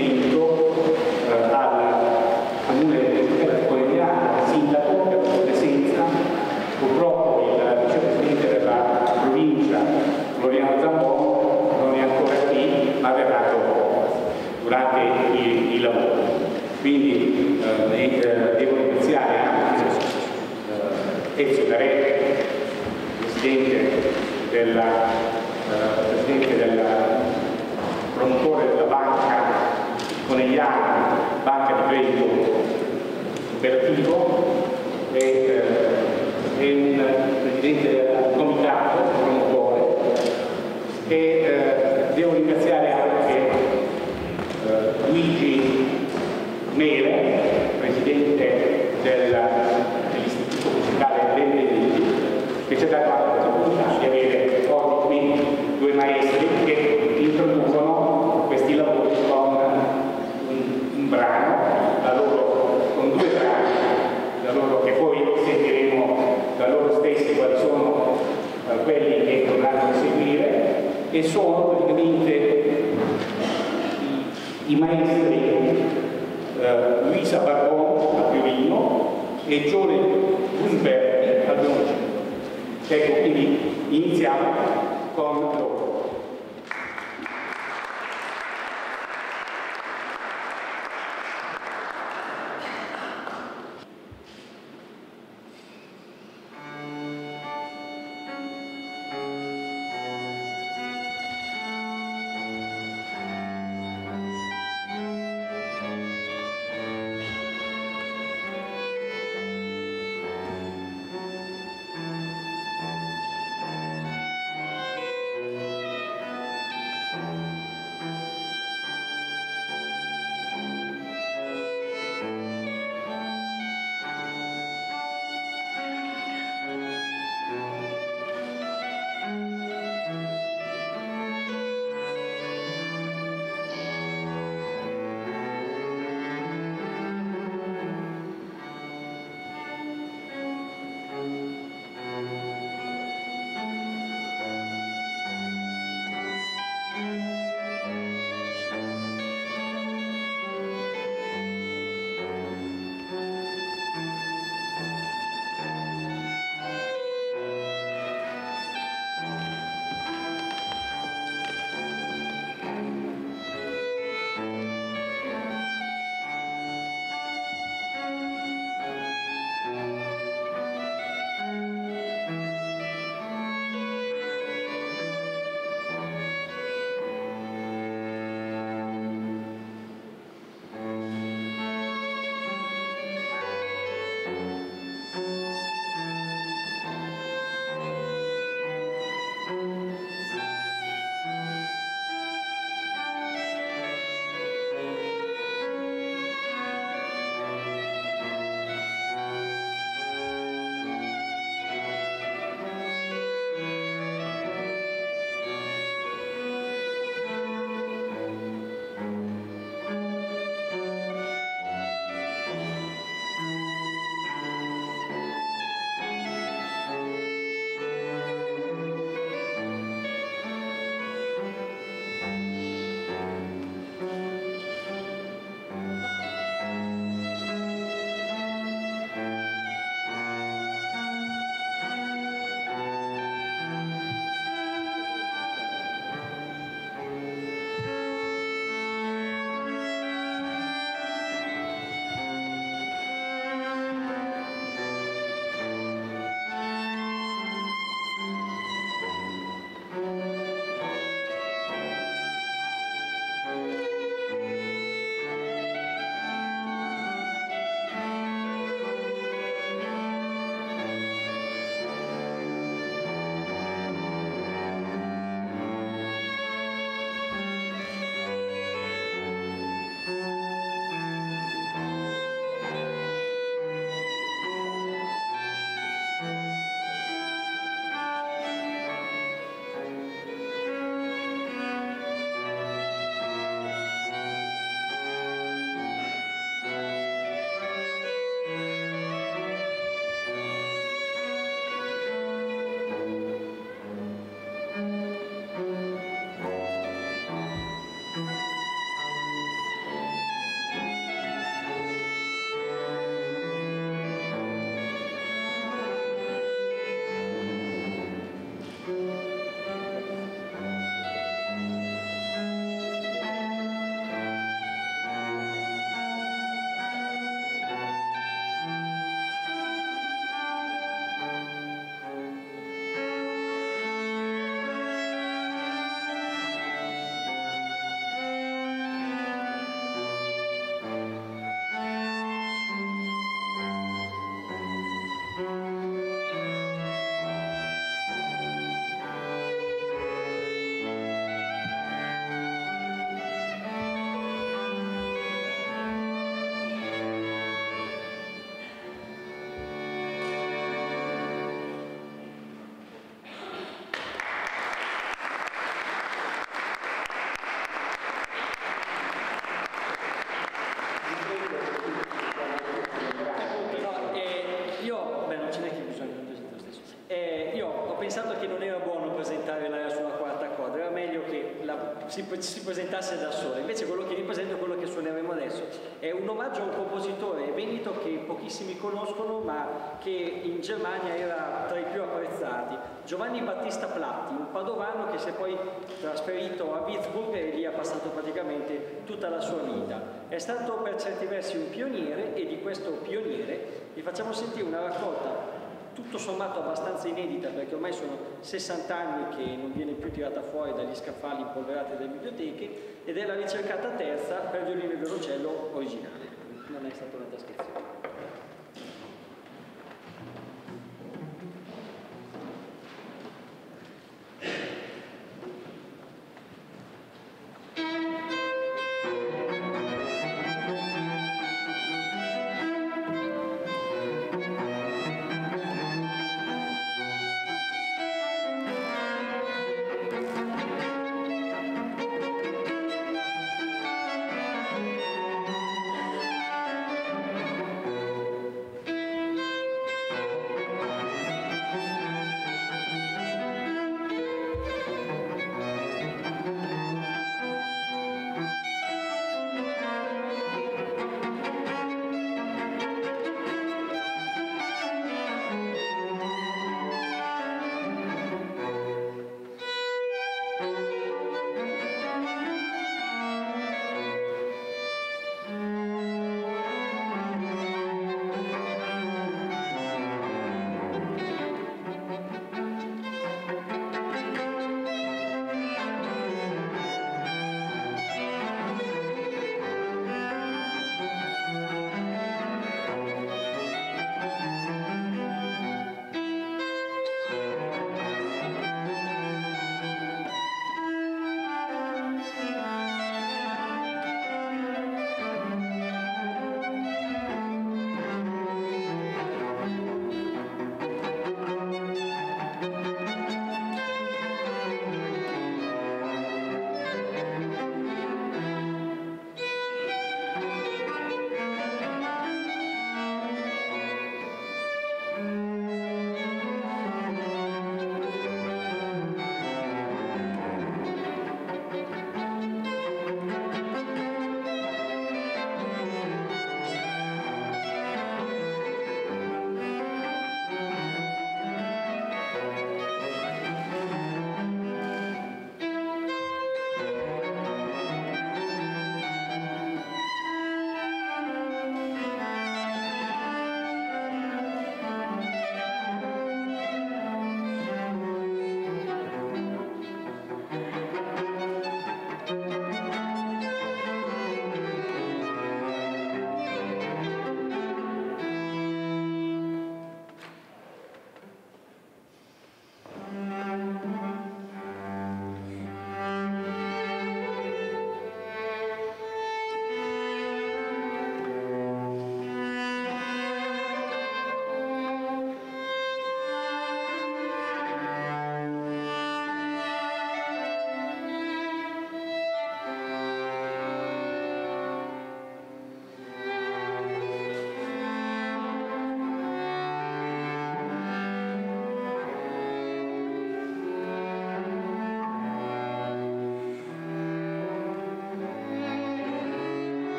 ringraziamento al Comune di Conegliano, al sindaco per la sua presenza. Purtroppo il vicepresidente della provincia, Floriano Zambon, non è ancora qui, ma verrà durante i lavori. Quindi devo ringraziare anche Ezio Carelli, presidente del promotore della banca Conegliano, banca di credito cooperativo, e un presidente del comitato promotore, e devo ringraziare anche Luigi Mere, presidente dell'Istituto Musicale Benvenuti, che ci ha dato anche l'opportunità di avere oggi qui due maestri che introducono questi lavori con un brano, con due brani, che poi sentiremo da loro stessi quali sono quelli che dovranno seguire, e sono praticamente i maestri Luisa Barbon al violino e Gione Gusberti al violoncino. Ecco, quindi iniziamo con loro. si presentasse da sola. Invece quello che vi presento, quello che suoneremo adesso, è un omaggio a un compositore veneto che pochissimi conoscono, ma che in Germania era tra i più apprezzati, Giovanni Battista Platti, un padovano che si è poi trasferito a Würzburg e lì ha passato praticamente tutta la sua vita. È stato per certi versi un pioniere, e di questo pioniere vi facciamo sentire una raccolta tutto sommato abbastanza inedita, perché ormai sono 60 anni che non viene più tirata fuori dagli scaffali impolverati delle biblioteche, ed è la ricercata terza per violino e violoncello originale, non è stata una trascrizione.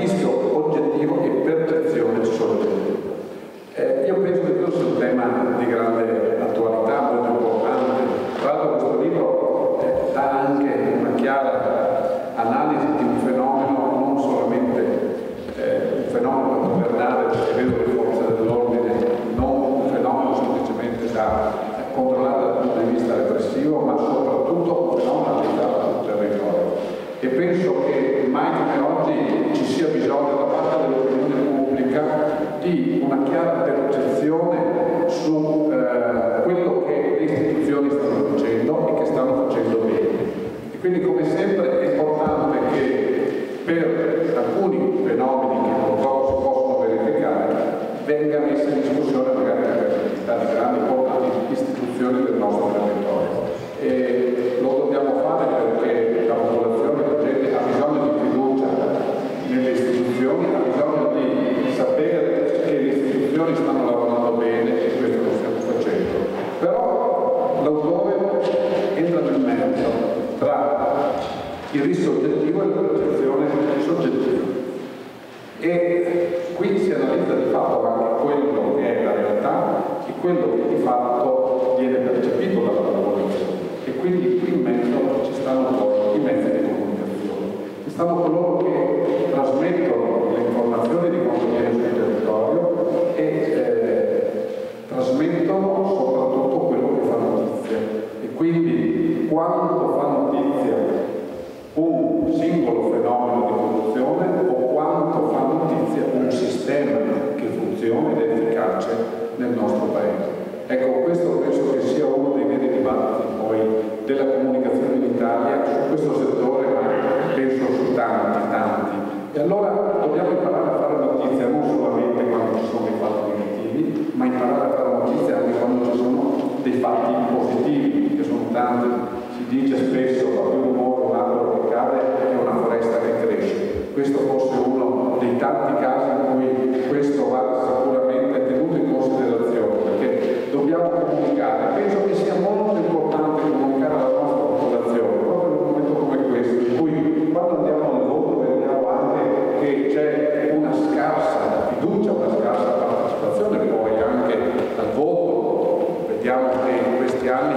rischio oggettivo e percezione soggettiva. Io penso che questo sia un tema di grande attualità, molto importante. Tra l'altro questo libro dà anche una chiara analisi di un fenomeno, non solamente un fenomeno da governare, perché vedo le forze dell'ordine, non un fenomeno semplicemente da controllare dal punto di vista repressivo, ma soprattutto un fenomeno applicato sul territorio. E penso che mai come oggi ci sia bisogno da parte dell'opinione pubblica di una chiara percezione su quello che le istituzioni stanno facendo e che stanno facendo bene. E quindi, come sempre, è importante che per alcuni fenomeni che purtroppo si possono verificare venga messa in discussione magari la credibilità di grandi e importanti istituzioni del nostro territorio. E lo dobbiamo fare perché la popolazione, la gente ha bisogno di fiducia nelle istituzioni, ha bisogno di sapere che le istituzioni stanno lavorando bene e questo lo stiamo facendo. Però l'autore entra nel merito tra il rischio oggettivo e la percezione soggettiva. E qui si analizza di fatto anche quello che è la realtà e quello che di fatto viene percepito dalla popolazione. E quindi qui in mezzo ci stanno poi i mezzi di comunicazione. Ci stanno coloro che trasmettono le informazioni di quanto viene sul territorio e trasmettono soprattutto quello che fa notizia. E quindi quanto fa notizia un singolo fenomeno di corruzione o quanto fa notizia un sistema che funziona ed è efficace nel nostro paese. Ecco, questo penso che sia uno dei veri dibattiti poi della comunicazione in Italia su questo settore, ma penso su tanti. E allora dobbiamo imparare a fare notizia non solamente quando ci sono dei fatti negativi, ma imparare a fare notizia anche quando ci sono dei fatti positivi, che sono tanti. Si dice spesso fa più rumore un albero che cade che una foresta che cresce. Questo fosse uno dei tanti casi in cui questo va sicuramente tenuto in considerazione, perché dobbiamo comunicare. Penso che sia molto importante comunicare alla nostra popolazione, proprio in un momento come questo, in cui quando andiamo al voto vediamo anche che c'è una scarsa fiducia, una scarsa partecipazione poi anche al voto. Vediamo che in questi anni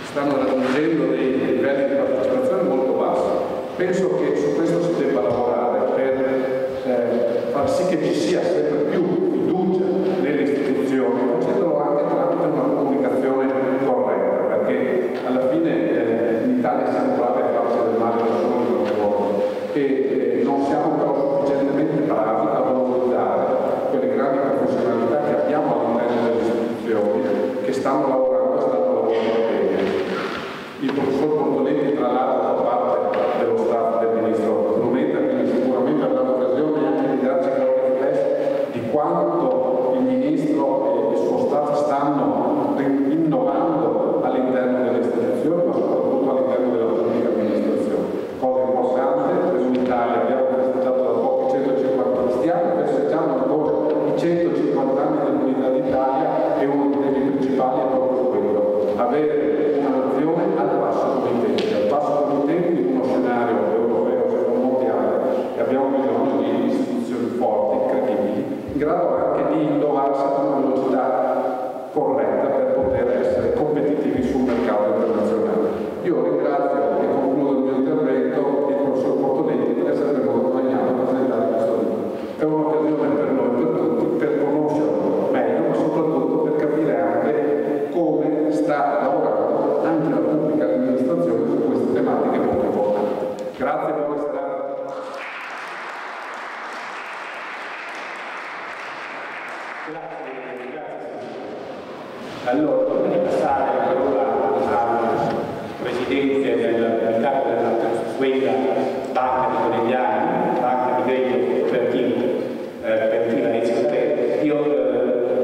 stanno raggiungendo dei livelli di partecipazione molto bassi. Penso che su questo si debba lavorare per far sì che ci sia sempre più fiducia nelle istituzioni, facendolo anche tramite una comunicazione corretta, perché alla fine in Italia siamo bravi a farci del male da soli qualche volta e non siamo però sufficientemente bravi a valorizzare quelle grandi professionalità che abbiamo all'interno delle istituzioni, che stanno lavorando bene. Il professor Bortoletti, tra l'altro, fa parte dello staff del ministro Brunetta, quindi sicuramente avrà l'occasione anche di darci qualche flash di quanto il ministro e il suo staff stanno innovando all'interno delle istituzioni, ma soprattutto all'interno della pubblica amministrazione. Cosa importante, per l'Italia abbiamo festeggiato da poco i 150, stiamo festeggiando ancora i 150 anni dell'unità d'Italia e uno dei temi principali è proprio quello, avere una nazione al passo con i tempi in uno scenario europeo, se non mondiale, e abbiamo bisogno di istituzioni forti, credibili, in grado anche di innovarsi con una velocità corretta per poter essere competitivi sul mercato internazionale. Io ringrazio e concludo il mio intervento il professor Bortoletti per essere venuto a Magnano a presentare questo libro. È un'occasione per noi, per tutti, per conoscerlo meglio, ma soprattutto per capire anche come sta lavorando anche la pubblica amministrazione su queste tematiche molto importanti. Grazie per questa. Allora, prima di passare la parola al Presidente del capo della Sueda Banca di Conegliani, Banca di Credito Cooperativa Ezio Tre, io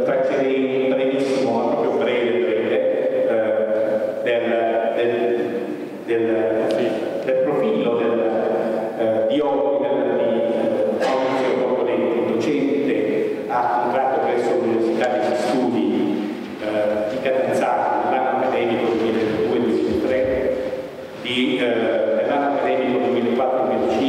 traccerei brevissimo, proprio breve, del profilo di Maurizio Bortoletti, docente a contratto presso l'Università degli Studi di Catanzaro, nell'anno accademico 2002-2003, nell'anno accademico 2004-2005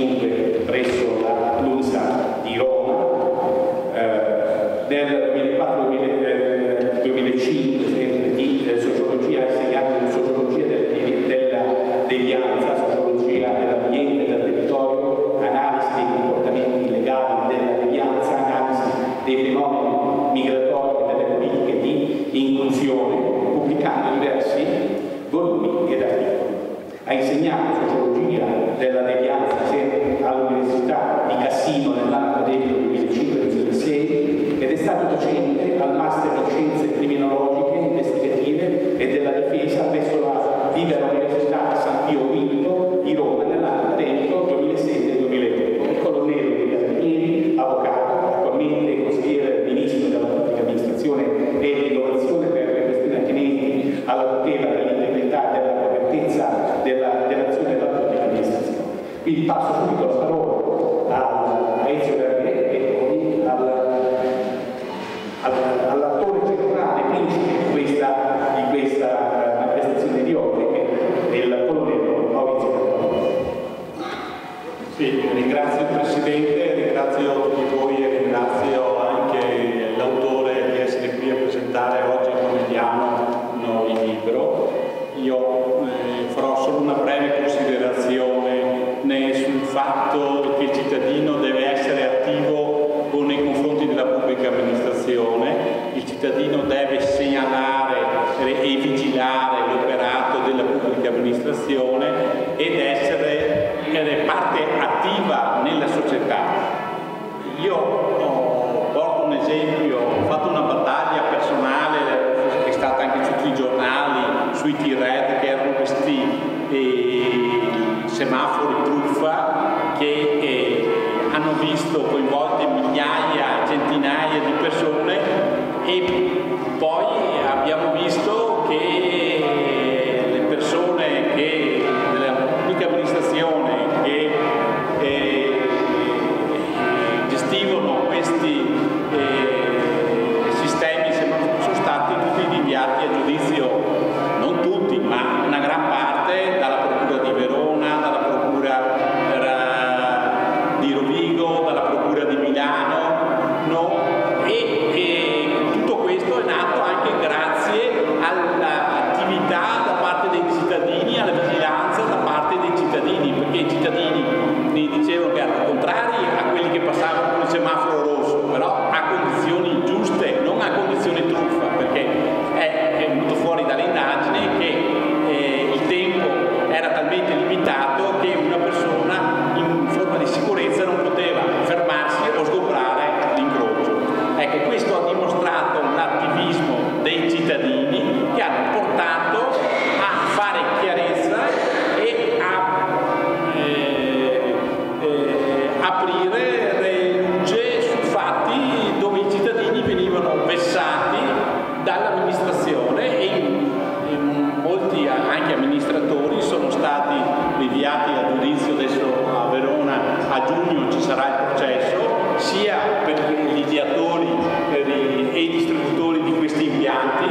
inclusione, pubblicando diversi volumi ed articoli. Ha insegnato sociologia della devianza all'Università di Cassino nell'anno accademico 2005-2006 ed è stato docente al Master in Scienze Criminologiche, Investigative e della Difesa presso la Libera Università San Pio V di Roma nell'anno accademico 2007-2008. È colonnello dei Carabinieri, avvocato, attualmente consigliere del Ministro della Pubblica Amministrazione e dell'Innovazione per le questioni attinenti alla tutela dell'integrità e della correttezza dell'azione della pubblica amministrazione. Quindi passo subito la parola a Ezio Berger e poi all'attore centrale, principe di questa manifestazione di oggi, che è il colonnello Maurizio Bertolini. Sì, ringrazio il Presidente, ringrazio tutti voi e ringrazio anche l'autore di essere qui a presentare oggi come diamo il libro. Io farò solo una breve considerazione sul fatto che il cittadino deve essere attivo nei confronti della pubblica amministrazione, il cittadino deve segnalare e vigilare l'operato della pubblica amministrazione ed essere parte attiva nella società. Io porto un esempio, ho fatto una battaglia personale che è stata anche su tutti i giornali, sui T-Red, che erano questi semafori truffa che hanno visto coinvolte migliaia, centinaia di persone e poi abbiamo visto che le persone della pubblica amministrazione che gestivano questi sistemi sono stati tutti rinviati a giudizio, non tutti, ma una gran parte, dalla Procura di Verona, dalla Procura di Rovigo, dalla Procura di Milano, no? E tutto questo è nato anche grazie all'attività da parte dei cittadini, alla vigilanza da parte dei cittadini, perché i cittadini mi dicevano che erano contrari a quelli che passavano con il semaforo rosso, però a condizioni giuste, non a condizioni truffa, perché è venuto fuori dalle indagini che il tempo era talmente limitato che una persona in forma di sicurezza non poteva fermarsi o sgombrare l'incrocio. Ecco, questo ha dimostrato l'attivismo dei cittadini che hanno portato a fare chiarezza e a aprire le luce su fatti dove i cittadini venivano vessati dall'amministrazione e molti anche amministratori sono stati rinviati a giudizio. Adesso a Verona a giugno ci sarà il processo sia per gli ideatori e i distributori di questi impianti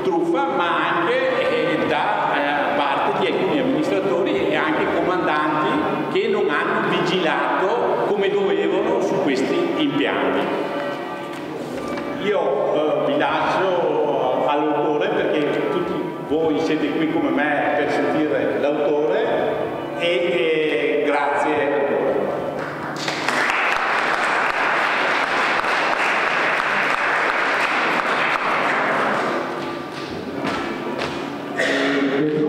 truffa, ma anche da parte di alcuni amministratori e anche comandanti che non hanno vigilato come dovevano su questi impianti. Io vi lascio all'autore perché tutti voi siete qui come me per sentire l'autore e grazie ancora.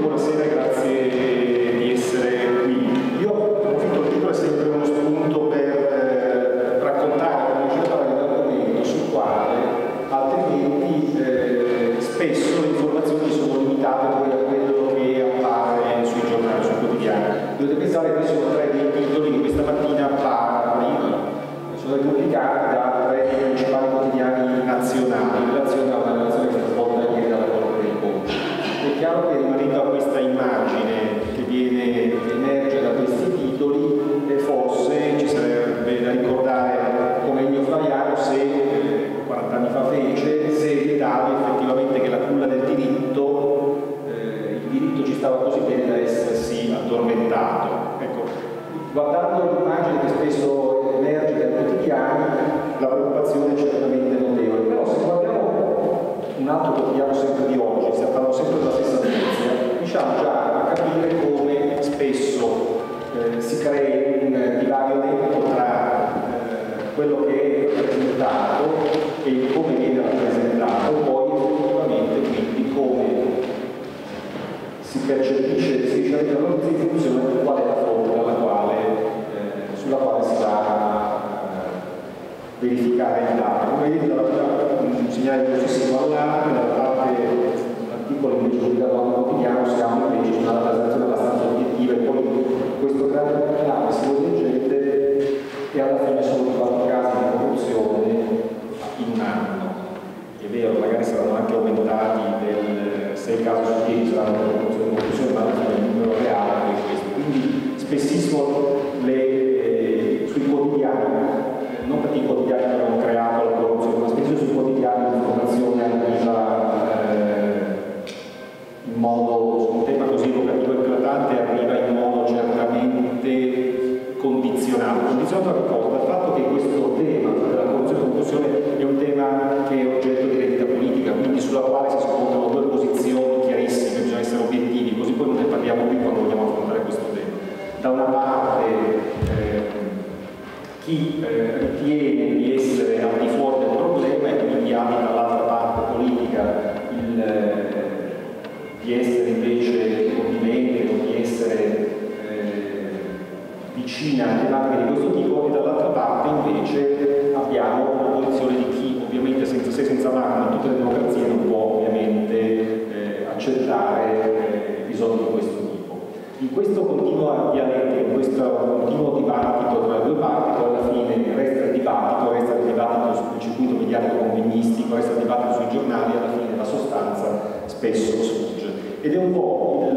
Buonasera, grazie di essere qui. Io approfitto del libro, è sempre uno spunto per raccontare, come diceva, un argomento sul quale altrimenti spesso le informazioni sono limitate poi a quello che appare sui giornali, sui quotidiani. Dovete pensare che sono tre dei titoli che questa mattina sono pubblicati da tre dei principali quotidiani nazionali in relazione a una relazione che è stata svolta ieri dalla Corte dei Conti. È chiaro che rimanendo a questa immagine che emerge da questi titoli, forse ci sarebbe da ricordare come Ennio Flaiano, se 40 anni fa fece, se evitavi effettivamente che la culla del diritto, il diritto ci stava così bene da essersi addormentato. Ecco, guardando l'immagine che spesso emerge dai quotidiani, la preoccupazione è certamente notevole. Però se guardiamo un altro quotidiano sempre di oggi, stiamo parlando sempre della stessa notizia, riusciamo già a capire come spesso si crei un divario netto tra quello che è rappresentato e come viene rappresentato, poi effettivamente verificare il dato. Come vedete un segnale velocissimo allarme, dalla parte dell'articolo invece pubblicato al quotidiano siamo invece su una rappresentazione abbastanza obiettiva, e poi questo grande allarme, se voi leggete, e alla fine sono 4 casi di corruzione in un anno. È vero, magari saranno anche aumentati del 6 casi su 10 saranno corruzione, ma alla fine il numero reale è questo. Quindi spessissimo sui quotidiani, non perché i quotidiani avevano creato la corruzione, ma spesso sui quotidiani l'informazione arriva in modo, su un tema così evocativo e eclatante, arriva in modo certamente condizionato da cosa? Dal fatto che questo tema della corruzione e corruzione è un tema che è oggetto di vendita politica, quindi sulla quale si scontrano due posizioni chiarissime, bisogna essere obiettivi, così poi non ne parliamo qui quando vogliamo affrontare questo tema. Da una parte chi ritiene di essere al di fuori del problema e quindi abita dall'altra parte politica di essere invece connivente o di essere vicina a tematiche di questo tipo, e dall'altra parte invece abbiamo una posizione di chi ovviamente senza se senza ma, in tutte le democrazie, non può ovviamente accettare episodi di questo tipo. In questo continuo dialetto, in questo continuo dibattito tra le due parti, poi alla fine resta il dibattito sul circuito mediatico convegnistico, resta il dibattito sui giornali, e alla fine la sostanza spesso sfugge. Ed è un po'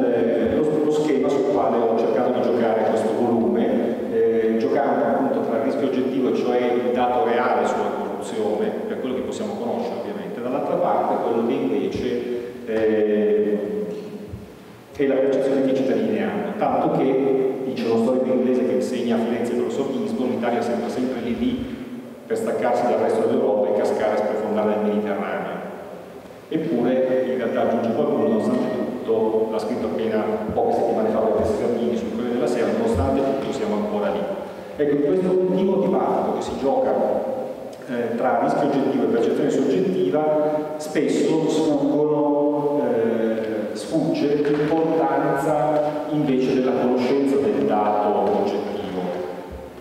lo schema sul quale ho cercato di giocare questo volume, giocando appunto tra il rischio oggettivo, cioè il dato reale sulla corruzione, per quello che possiamo conoscere ovviamente, dall'altra parte quello che invece è la percezione che i cittadini hanno, tanto che, dice uno storico inglese che insegna a Firenze filosofismo, l'Italia sembra sempre lì per staccarsi dal resto dell'Europa e cascare a sprofondare nel Mediterraneo. Eppure, in realtà aggiunge qualcuno, nonostante tutto, l'ha scritto appena poche settimane fa per Tesserantini sul Corriere della Sera, nonostante tutto siamo ancora lì. Ecco, in questo ultimo dibattito che si gioca tra rischio oggettivo e percezione soggettiva, spesso sfugge l'importanza invece della conoscenza del dato oggettivo.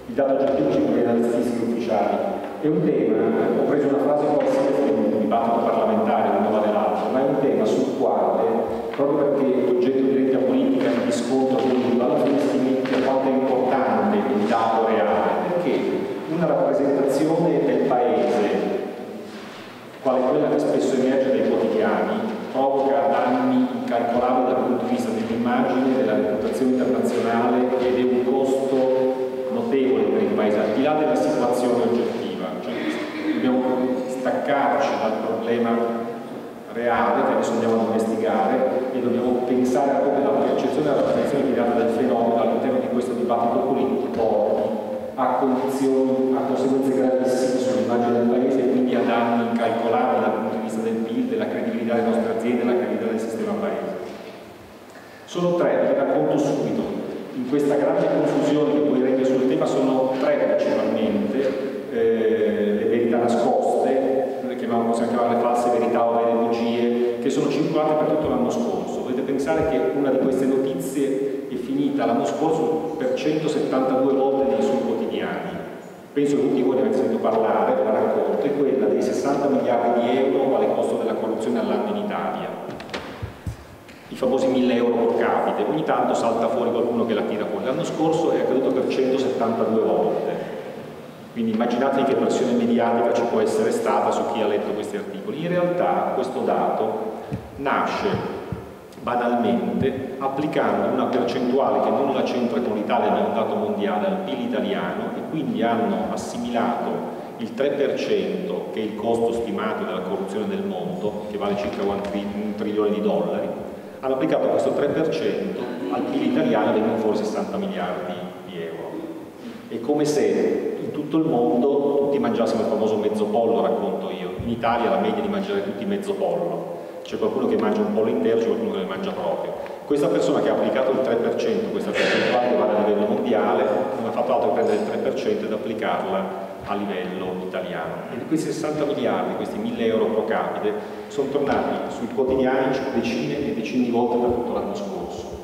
Il dato oggettivo ci viene dalle statistiche ufficiali. È un tema, ho preso una frase qualsiasi in un dibattito parlamentare, uno vale l'altro, ma è un tema sul quale, proprio perché l'oggetto di vendita politica di scontro politico, alla fine si dimentica quanto è importante il dato reale, perché una rappresentazione del paese, quale quella che spesso emerge dai quotidiani, provoca danni incalcolabili dal punto di vista dell'immagine, della reputazione internazionale, ed è un costo notevole per il paese, al di là della situazione oggettiva. Cioè, dobbiamo staccarci dal problema reale che adesso andiamo a investigare e dobbiamo pensare a come la percezione e la rappresentazione immediata del fenomeno all'interno di questo dibattito politico porti a conseguenze gravissime sull'immagine del paese e quindi a danni incalcolabili dal punto di vista del PIL, della credibilità delle nostre aziende, della credibilità del sistema paese. Sono tre, ve li racconto subito. In questa grande confusione che poi regna sul tema sono tre principalmente, le verità nascoste, possiamo chiamarle false verità o vere bugie, che sono circolate per tutto l'anno scorso. Dovete pensare che una di queste notizie è finita l'anno scorso per 172 volte nei suoi quotidiani. Penso che tutti voi ne avete sentito parlare, ve la racconto, è quella dei 60 miliardi di euro quale costo della corruzione all'anno in Italia. I famosi 1.000 euro pro capite, ogni tanto salta fuori qualcuno che la tira fuori. L'anno scorso è accaduto per 172 volte. Quindi immaginatevi che pressione mediatica ci può essere stata su chi ha letto questi articoli. In realtà questo dato nasce banalmente applicando una percentuale che non la c'entra con l'Italia ma è un dato mondiale al PIL italiano, e quindi hanno assimilato il 3% che è il costo stimato della corruzione del mondo, che vale circa $1 trilione, hanno applicato questo 3% al PIL italiano e vengono fuori 60 miliardi di euro. È come se in tutto il mondo tutti mangiassimo il famoso mezzo pollo, racconto io. In Italia la media è di mangiare tutti mezzo pollo. C'è qualcuno che mangia un pollo intero, c'è qualcuno che ne mangia proprio. Questa persona che ha applicato il 3%, questa percentuale che vale a livello mondiale, non ha fatto altro che prendere il 3% ed applicarla a livello italiano. E di questi 60 miliardi, questi 1.000 euro pro capite, sono tornati sui quotidiani decine e decine di volte per tutto l'anno scorso.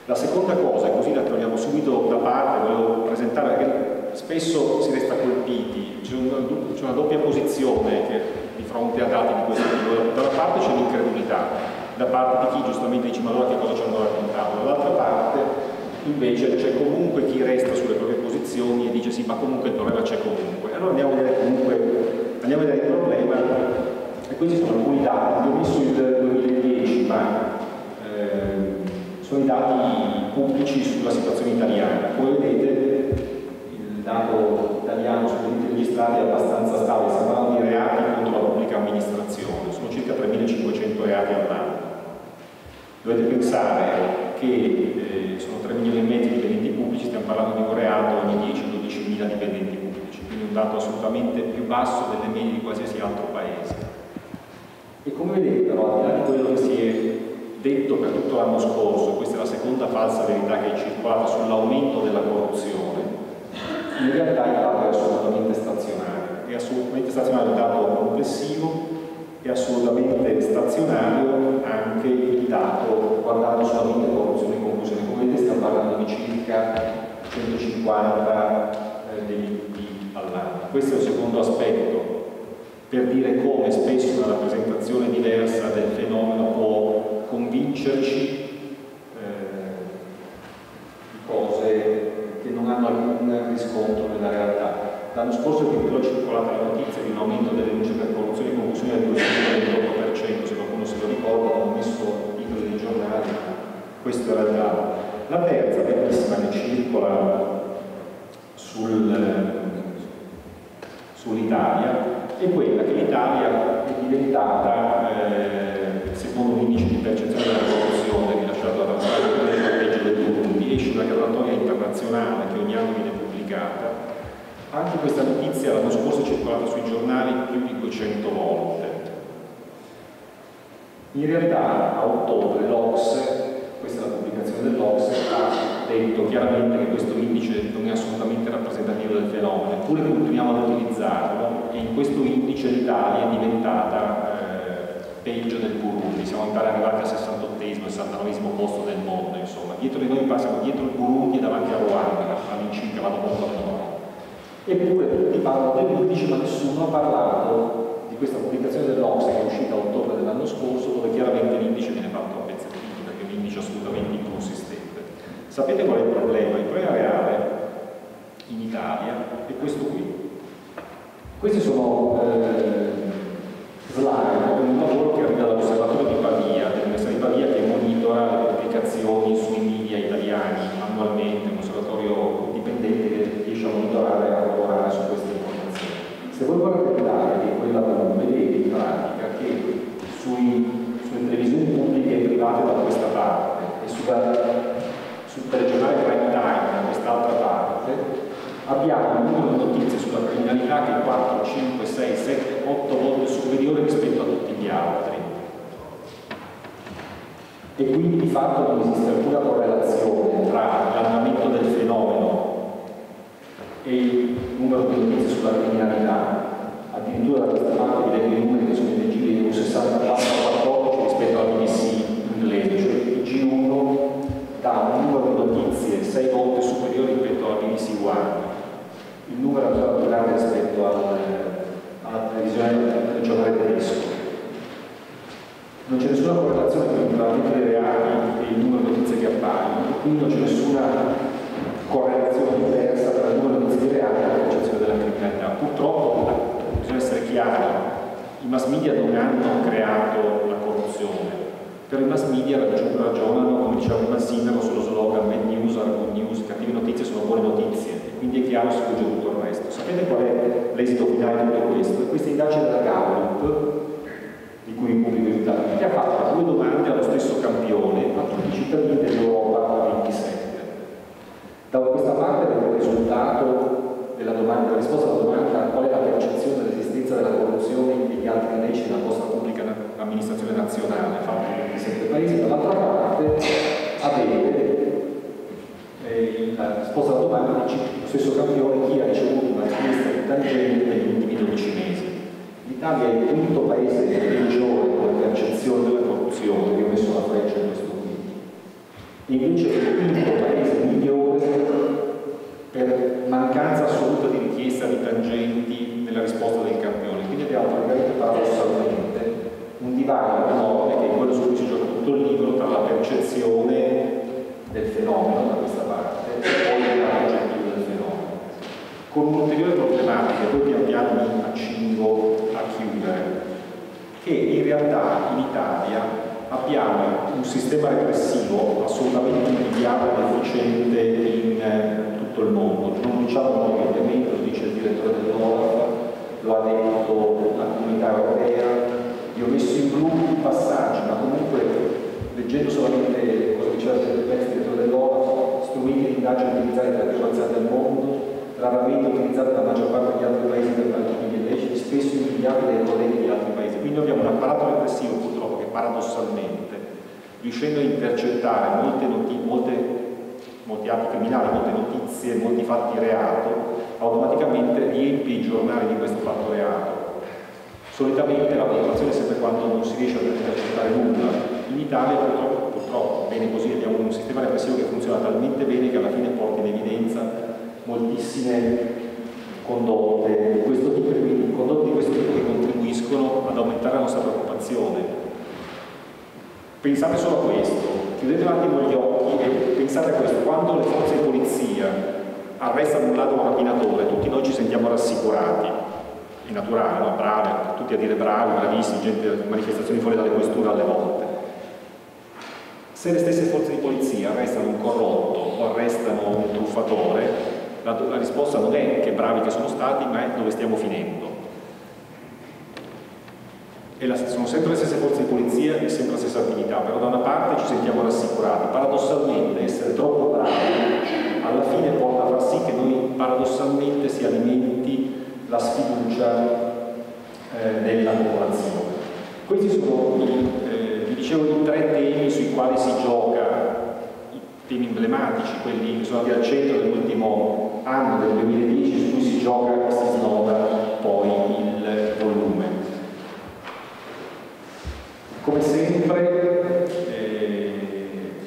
La seconda cosa, e così la togliamo subito da parte, volevo presentare perché spesso si resta colpiti, c'è una doppia posizione di fronte a dati di questo tipo. Da una parte c'è l'incredulità, da parte di chi giustamente dice ma allora che cosa ci hanno raccontato, dall'altra parte invece c'è comunque chi resta sulle proprie posizioni e dice sì, ma comunque il problema c'è comunque. Allora andiamo a vedere il problema, e questi sono alcuni dati. Io ho messo il 2010, ma sono i dati pubblici sulla situazione italiana. Come vedete il dato italiano sui delitti registrati è abbastanza stabile, stiamo parlando di reati contro la pubblica amministrazione, sono circa 3.500 reati all'anno. Dovete pensare che sono 3 milioni e mezzo di dipendenti pubblici, stiamo parlando di un reato ogni 10-12 mila dipendenti pubblici, quindi un dato assolutamente più basso delle medie di qualsiasi altro paese. E come vedete però, al di là di quello che si è detto per tutto l'anno scorso, questa è la seconda falsa verità che è circolata sull'aumento della corruzione, in realtà il dato è assolutamente stazionario il dato complessivo, è assolutamente stazionario anche il dato guardando solamente corruzione e concussione. Come vedete stiamo parlando di circa 150 delitti all'anno. Questo è il secondo aspetto, per dire come spesso una rappresentazione diversa del fenomeno può convincerci di cose che non hanno alcun riscontro nella realtà. L'anno scorso addirittura è circolata la notizia di un aumento delle denunce per corruzione e concussione del 228%, se qualcuno se lo ricorda, hanno messo titoli dei giornali, questo era il dato. La terza, bellissima, che circola sull'Italia, è quella che l'Italia è diventata, secondo un indice di percezione della corruzione rilasciato dalla peggio del Burundi, esce una graduatoria internazionale che ogni anno viene pubblicata. Anche questa notizia l'anno scorso è circolata sui giornali più di 200 volte. In realtà a ottobre l'Ocse, questa è la pubblicazione dell'Ocse, ha detto chiaramente che questo indice non è assolutamente rappresentativo del fenomeno, eppure continuiamo ad utilizzarlo e in questo indice l'Italia è diventata peggio del Burundi, siamo in Italia arrivati al 68esimo, 69esimo posto del mondo, insomma. Dietro di noi siamo dietro il Burundi e davanti a Ruanda, all'incirca vanno molto a nord. Eppure tutti parlano dell'11, ma nessuno ha parlato di questa pubblicazione dell'Ocse che è uscita a ottobre dell'anno scorso, dove chiaramente l'indice viene fatto a pezzettini, perché è un indice assolutamente inconsistente. Sapete qual è il problema? Il problema reale in Italia è questo qui. Questi sono slide, un lavoro che arriva dall'Osservatorio di Pavia, dell'Università di Pavia, che monitora le pubblicazioni sui media italiani annualmente, un osservatorio dipendente che riesce a monitorare e a lavorare su queste informazioni. Se voi guardate l'Italia, che è quella comune, vedete in pratica che sulle televisioni pubbliche e private da questa parte e sul telegiornale prime time da quest'altra parte abbiamo un numero di notizie sulla criminalità che è 4, 5, 6, 7, 8 volte superiore rispetto a tutti gli altri. E quindi di fatto non esiste alcuna correlazione tra l'andamento del fenomeno e il numero di notizie sulla criminalità. Addirittura da questa parte vi leggo i numeri che sono eleggibili un 64-14 rispetto alla BBC inglese, cioè il G1 dà un numero di notizie 6 volte superiore rispetto alla BBC One. Il numero è ancora più grande rispetto alla televisione del giornale tedesco. Non c'è nessuna correlazione tra l'andamento dei reati e il numero di notizie che appaiono, quindi non c'è nessuna correlazione diversa tra il numero di notizie dei reati e la percezione della criminalità. Purtroppo, bisogna essere chiari, i mass media non hanno creato la corruzione. Per i mass media ragionano, come diceva prima il sindaco, sullo slogan bad news are good news, cattive notizie sono buone notizie, e quindi è chiaro sfugge tutto il resto. Sapete qual è l'esito finale di tutto questo? Questa indagine della Gallup, di cui il pubblico risultato, che ha fatto 2 domande allo stesso campione a tutti i cittadini dell'Europa 27. Da questa parte avete il risultato della domanda, la risposta alla domanda qual è la percezione dell'esistenza della corruzione e di altri illeciti nella vostra pubblica amministrazione nazionale, fatta in 27 paesi. Dall'altra parte avete la risposta alla domanda di lo stesso campione chi ha ricevuto una richiesta di tangente negli ultimi 12 mesi. L'Italia è il quinto paese peggiore come percezione della corruzione, vi ho messo la freccia in questo quinto. Invece è il quinto paese migliore per mancanza assoluta un'intensa di tangenti nella risposta del campione. Quindi abbiamo praticamente paradossalmente un divario enorme, che è quello su cui si gioca tutto il libro, tra la percezione del fenomeno da questa parte e poi il dato oggettivo del fenomeno. Con un'ulteriore problematica, poi pian piano mi accingo a chiudere, che in realtà in Italia abbiamo un sistema repressivo assolutamente immediato e efficiente in tutto il mondo. Non lo diciamo noi, ovviamente, lo dice il direttore dell'OLAF, lo ha detto la Comunità Europea. Io ho messo in blu i passaggi, ma comunque leggendo solamente cosa diceva il direttore dell'OLAF, strumenti di indagine utilizzati dalle più avanzate al mondo, raramente utilizzati dalla maggior parte degli altri paesi per tanti illeciti, spesso invidiati dai colleghi di altri paesi. Quindi abbiamo un apparato repressivo purtroppo che paradossalmente, riuscendo a intercettare molti atti criminali, molte notizie, molti fatti reato, automaticamente riempie i giornali di questo fatto reato. Solitamente la popolazione è sempre quando non si riesce a intercettare nulla. In Italia purtroppo, bene così, abbiamo un sistema repressivo che funziona talmente bene che alla fine porta in evidenza moltissime condotte di questo tipo, e quindi condotte di questo tipo che contribuiscono ad aumentare la nostra preoccupazione. Pensate solo a questo, chiudete un attimo gli occhi e pensate a questo: quando le forze di polizia arrestano un ladro o un rapinatore, tutti noi ci sentiamo rassicurati, è naturale, no? Bravi, tutti a dire bravi, bravissimi, gente, manifestazioni fuori dalle questure alle volte. Se le stesse forze di polizia arrestano un corrotto o arrestano un truffatore, la risposta non è che bravi che sono stati, ma è dove stiamo finendo. E sono sempre le stesse forze di polizia e sempre la stessa attività, però da una parte ci sentiamo rassicurati. Paradossalmente essere troppo bravi alla fine porta a far sì che noi paradossalmente si alimenti la sfiducia nella popolazione. Questi sono vi dicevo i 3 temi sui quali si gioca, i temi emblematici, quelli che sono stati al centro dell'ultimo anno, del 2010, su cui si gioca e si snoda poi il volume. Come sempre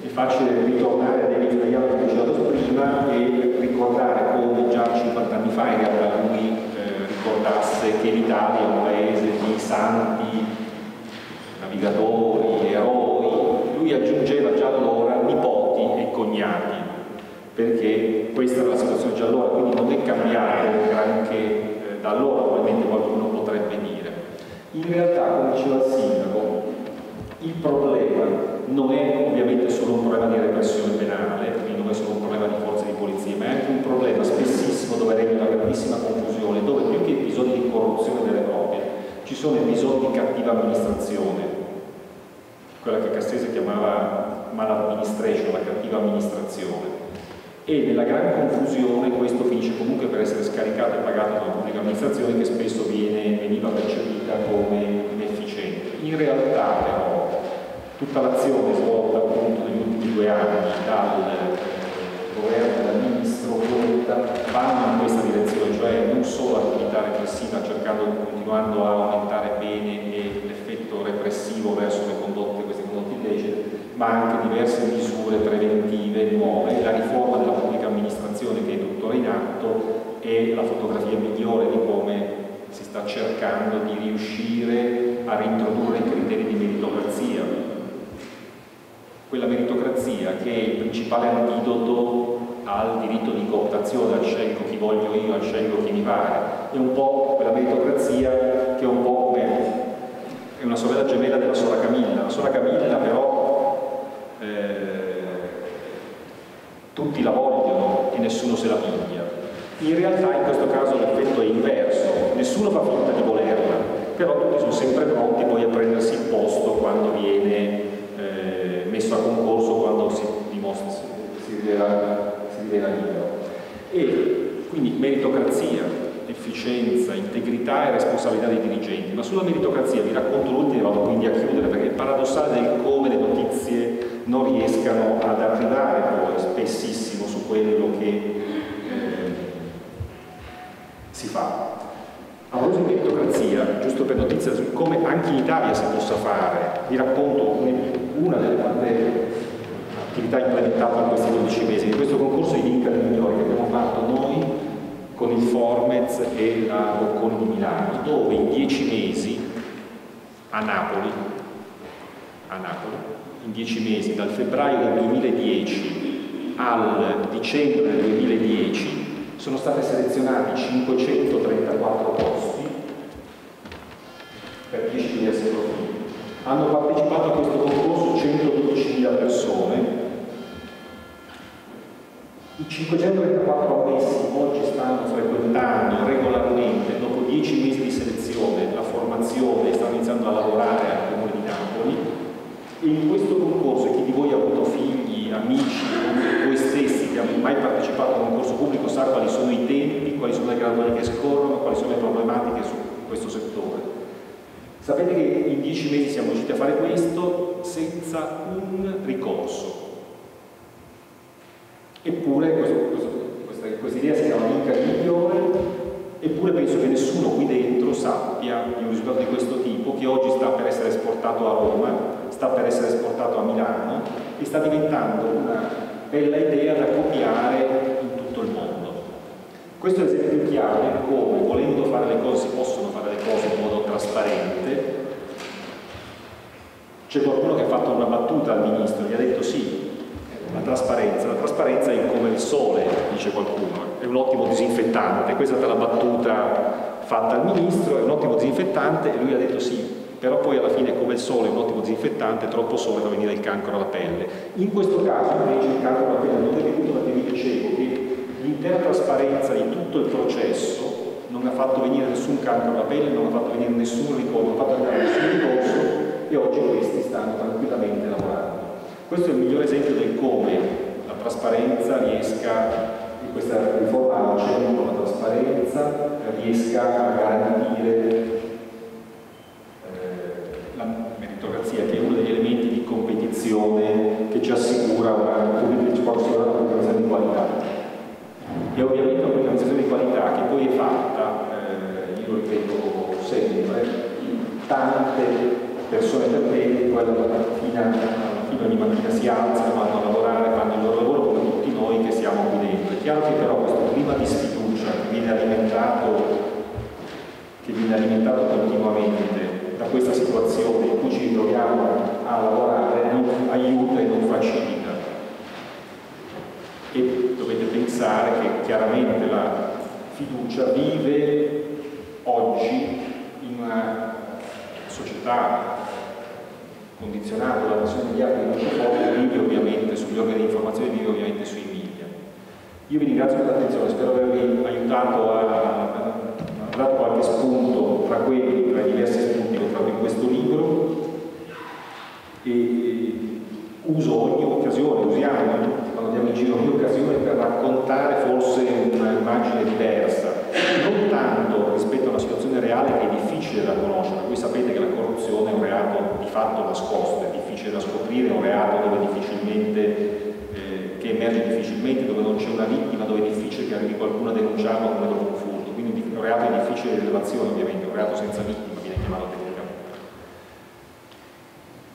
è facile ritornare a David Fayal, che ho citato prima, e ricordare come già 50 anni fa in realtà lui ricordasse che l'Italia è un paese di santi, navigatori, eroi. Lui aggiungeva già allora nipoti e cognati, perché questa era la situazione già allora, quindi non è cambiato granché da allora, probabilmente qualcuno potrebbe dire. In realtà, come diceva il sindaco, il problema non è ovviamente solo un problema di repressione penale, quindi non è solo un problema di forze di polizia, ma è anche un problema spessissimo dove regna una grandissima confusione, dove più che episodi di corruzione vere e propria ci sono episodi di cattiva amministrazione, quella che Cassese chiamava maladministration, la cattiva amministrazione, e nella gran confusione questo finisce comunque per essere scaricato e pagato dalla pubblica amministrazione, che spesso veniva percepita come inefficiente. In realtà però tutta l'azione svolta appunto negli ultimi 2 anni dal governo, dal ministro Floretta, vanno in questa direzione, cioè non solo l'attività repressiva continuando a aumentare bene e l'effetto repressivo verso queste condotte illecite, ma anche diverse misure preventive nuove. La riforma della pubblica amministrazione che è tuttora in atto è la fotografia migliore di come si sta cercando di riuscire a reintrodurre i criteri di meritocrazia, quella meritocrazia che è il principale antidoto al diritto di cooptazione, al scelgo chi voglio io, al scelgo chi mi pare. È un po' quella meritocrazia che è un po' come è una sorella gemella della Sora Camilla. La Sora Camilla però tutti la vogliono e nessuno se la piglia. In realtà in questo caso l'effetto è inverso, nessuno fa finta di volerla, però tutti sono sempre pronti poi a prendersi il posto quando viene messo a concorso, quando si rivela libero. E quindi meritocrazia, efficienza, integrità e responsabilità dei dirigenti. Ma sulla meritocrazia vi racconto l'ultima, vado quindi a chiudere, perché è paradossale del come le notizie non riescano ad arrivare poi spessissimo su quello che si fa. A proposito di meritocrazia, giusto per notizia su come anche in Italia si possa fare, vi racconto una delle tante attività implementate in questi 12 mesi, di questo concorso di Vinca del Migliore che abbiamo fatto noi con il Formez e la Bocconi di Milano, dove in 10 mesi a Napoli, in 10 mesi, dal febbraio del 2010 al dicembre del 2010, sono state selezionati 534 posti per 10 diversi profili. Hanno partecipato a questo concorso 112.000 persone. I 534 ammessi oggi stanno frequentando regolarmente, dopo 10 mesi di selezione, la formazione e stanno iniziando a lavorare al Comune di Napoli. E in questo concorso, chi di voi ha avuto figli, amici, o voi stessi che hanno mai partecipato a un concorso pubblico sa quali sono i tempi, quali sono le graduatorie che scorrono, quali sono le problematiche su questo settore. Sapete che in 10 mesi siamo riusciti a fare questo senza un ricorso. Eppure, questa idea si chiama Vinca migliore, eppure penso che nessuno qui dentro sappia di un risultato di questo tipo, che oggi sta per essere esportato a Roma, sta per essere esportato a Milano e sta diventando una bella idea da copiare in tutto il mondo. Questo è l'esempio chiaro di come, volendo fare le cose, si possono fare le cose in modo trasparente. C'è qualcuno che ha fatto una battuta al ministro, gli ha detto sì, la trasparenza è come il sole, dice qualcuno, è un ottimo disinfettante. Questa è stata la battuta fatta al ministro, è un ottimo disinfettante, e lui ha detto sì, però poi alla fine come il sole è un ottimo disinfettante, troppo sole fa venire il cancro alla pelle. In questo caso invece il cancro alla pelle non è venuto, perché vi dicevo che l'intera trasparenza di tutto il processo non ha fatto venire nessun cancro alla pelle, non ha fatto venire nessun ricorso, non ha fatto venire nessun ricorso, e oggi questi stanno tranquillamente lavorando. Questo è il migliore esempio del come la trasparenza riesca, e questa riforma al centro, la trasparenza riesca a garantire la meritocrazia, che è uno degli elementi di competizione che ci assicura una pubblicazione di qualità. E ovviamente una pubblicazione di qualità che poi è fatta, io lo ripeto sempre, tante persone per bene, poi alla fine ogni mattina si alzano, vanno a lavorare, fanno il loro lavoro come tutti noi che siamo qui dentro. È chiaro che però questo clima di sfiducia che viene alimentato continuamente da questa situazione in cui ci troviamo a lavorare non aiuta e non facilita. E dovete pensare che chiaramente la fiducia vive oggi in una società condizionato dalla pressione mediatica molto forte, vive ovviamente sugli organi di informazione, vive ovviamente sui media. Io vi ringrazio per l'attenzione, spero avervi aiutato a dato qualche spunto tra quelli, tra i diversi spunti che ho trovato in questo libro, e uso ogni occasione, quando andiamo in giro ogni occasione per raccontare forse un'immagine diversa, non tanto rispetto a una situazione reale che è difficile da conoscere. Voi sapete che la corruzione è un reato di fatto nascosto, è difficile da scoprire, è un reato dove che emerge difficilmente, dove non c'è una vittima, dove è difficile che arrivi qualcuno a denunciarlo come un furto, quindi un reato di difficile rilevazione, ovviamente, un reato senza vittima viene chiamato tecnicamente.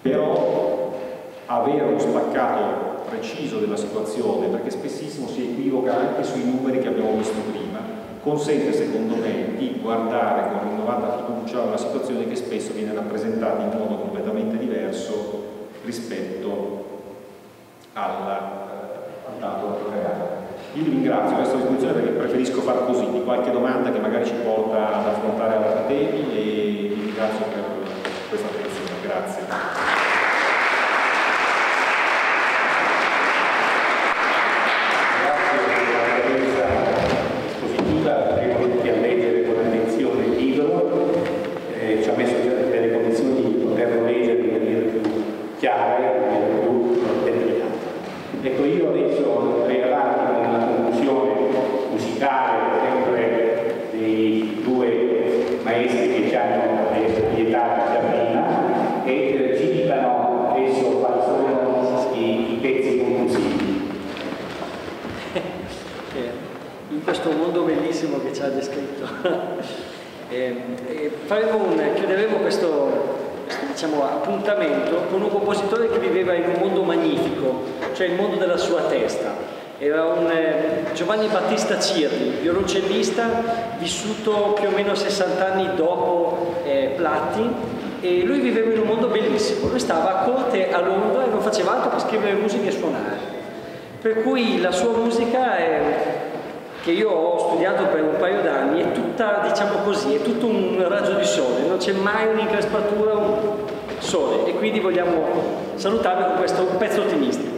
Però avere uno spaccato preciso della situazione, perché spessissimo si equivoca anche sui numeri che abbiamo visto prima, consente secondo me di guardare con rinnovata fiducia una situazione che spesso viene rappresentata in modo completamente diverso rispetto al dato reale. Io vi ringrazio, resto a disposizione perché preferisco far così, di qualche domanda che magari ci porta ad affrontare altri temi, e vi ringrazio per questa attenzione. Grazie. Ci ha messo delle condizioni di poterlo leggere in maniera più chiara e più dettagliata. Ecco, io adesso regalarvi con una conclusione musicale sempre dei due maestri che ci hanno vietato già prima, e ci dicano adesso quali sono i pezzi conclusivi. In questo mondo bellissimo che ci ha descritto. Chiuderemo questo diciamo, appuntamento con un compositore che viveva in un mondo magnifico, cioè il mondo della sua testa, Era un Giovanni Battista Cirri, violoncellista, vissuto più o meno 60 anni dopo Platti, e lui viveva in un mondo bellissimo. Lui stava a corte a Londra e non faceva altro che scrivere musica e suonare. Per cui la sua musica, che io ho studiato per un paio d'anni, è tutta, diciamo così, è tutto un raggio di sole, non c'è mai un'increspatura, un sole, e quindi vogliamo salutarvi con questo pezzo ottimistico.